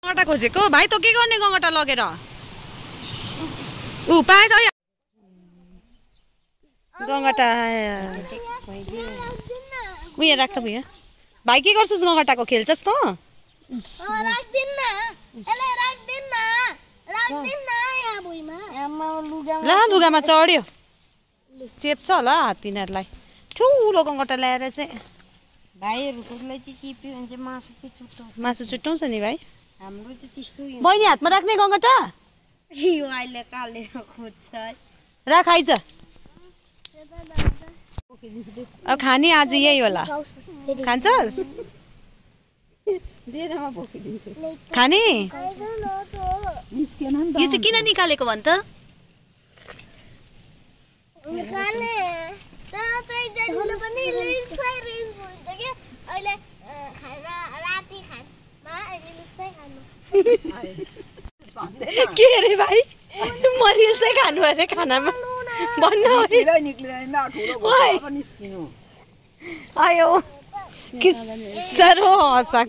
गङ्गटा खोजेको भाइ त के गर्ने गङ्गटा लगेर उ पाएछ गङ्गटा उयो राख्छ भैया भाइ के गर्छस् गङ्गटाको खेल्छस् त ला लुगामा चढ्यो चेप्छ होला हात तिनीहरूलाई ठुलो गङ्गटा ल्याएर चाहिँ भाइहरुकोलाई चाहिँ चिप्यो भने चाहिँ मासु छुट्याउँछ नि भाइ हाम्रो त त्यस्तो बहिनी हातमा राख्ने गङ्गटा यो अहिले कालेर खोज्छ राख आइज अब खाने आज यही होला खान्छस् खाने यो चाहिँ किन निकालेको भन् त के अरे भाइ म रिल्सै खानु अरे खानामा भन्नु आयो कि साह्रो हँसा